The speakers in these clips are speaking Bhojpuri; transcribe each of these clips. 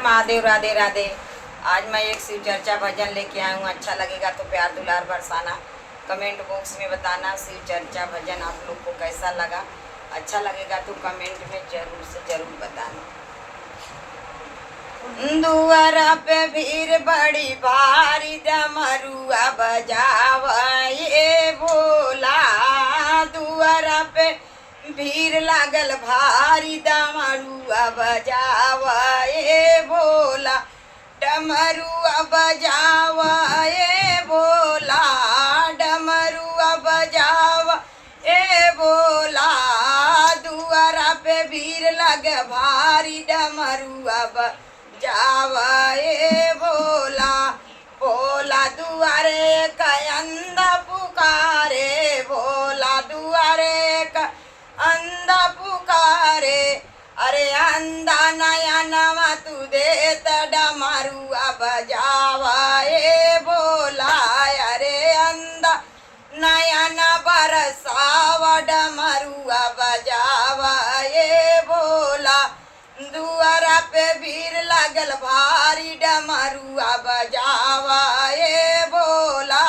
महादेव, राधे राधे। आज मैं एक शिव चर्चा भजन लेके आई हूँ। अच्छा लगेगा तो प्यार दुलार बरसाना, कमेंट बॉक्स में बताना शिव चर्चा भजन आप लोग को कैसा लगा। अच्छा लगेगा तो कमेंट में जरूर से जरूर बताना। दुआरा पे भीड़ बड़ी भारी, डमरुआ बजावा ये भोला। दुआरा पे भीड़ लागल भारी, डमरुआ बजावा ये भोला। डमरुआ बजावा ये भोला, डमरुआ बजावा ए भोला। दुआरा पे भीड़ लगे भारी, डमरुआ बजावा ए भोला। भोला दुआरे का अंधा पुकारे, भोला दुआरे का अंधा पुकारे। अरे अंधा नया नवा तू दे डमरुआ बजावा ए भोला। अरे अंधा नया न बरसावा, डमरुआ बजावा ए भोला। दुआरा पे भीड़ लगल भारी, डमरुआ बजावा ए भोला।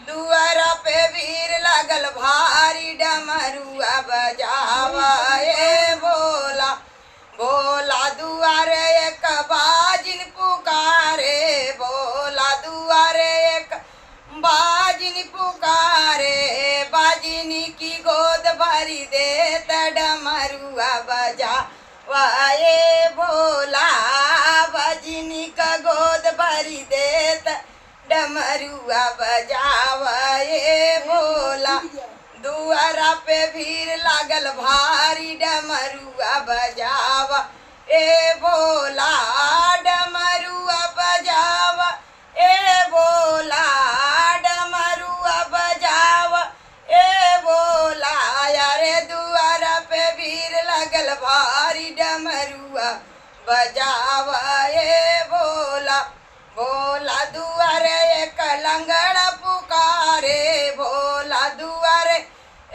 दुआरा पे भीड़ लगल भारी, डमरुआ बजावा ए भोला। भोला दुआरे एक बाजिन पुकारे, भोला दुआरे एक बाजिन पुकारे। बाजिनी की गोद भरी देत, डमरुआ बजावा ए भोला। बाजिनी का गोद भरी देत, डमरुआ बजावा ए भोला। दुआरा पे भीड़ लागल भारी, डमरुआ बजावा ए भोला। डमरुआ बजावा ए भोला, डमरुआ बजावा ए भोला। यारे दुआरा पे भीड़ लगल भारी, डमरुआ बजावा ए भोला। भोला दुआरे एक लंगड़ा पुकारे, भोला दुआरे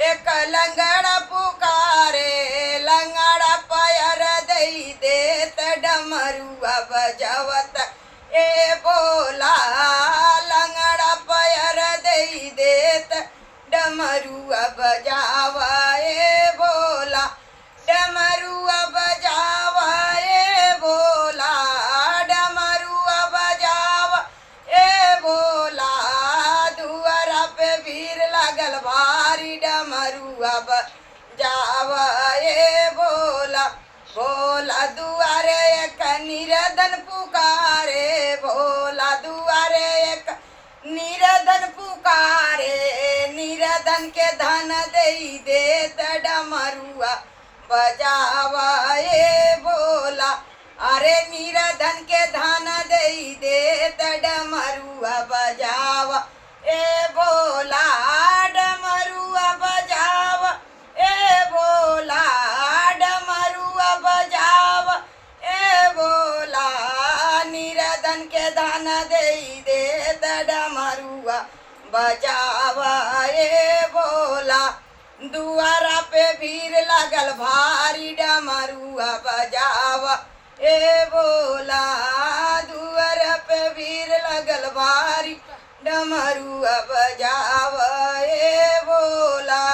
एक लंगड़ा पुकारे। लंगड़ा पैर दई देत, डमरुआ बजावत ए भोला। लंगड़ा पैर दई देत, डमरुआ बजावा ए भोला। डमरुआ बजावा ए भोला, डमरुआ बजावा ए भोला। दुआरा पे भीड़ लगल भारी, डमरुआ बजावा ए भोला। भोला दुआरे एक निरधन पुकारे, भोला दुआरे एक निरधन पुकारे। निरधन के धन दई देत, डमरुआ बजावा ए भोला। अरे निरधन के धन दई देत, डमरुआ बजावा ए भोला। डमरुआ बजावा ए भोला, डमरुआ बजावा ए भोला। निरधन के धन दई देत, डमरुआ बजावा ए भोला। दुआरा पे भीड़ लगल भारी, डमरुआ बजावा ए भोला। दुआरा पे भीड़ लगल भारी, डमरुआ बजावा ए भोला।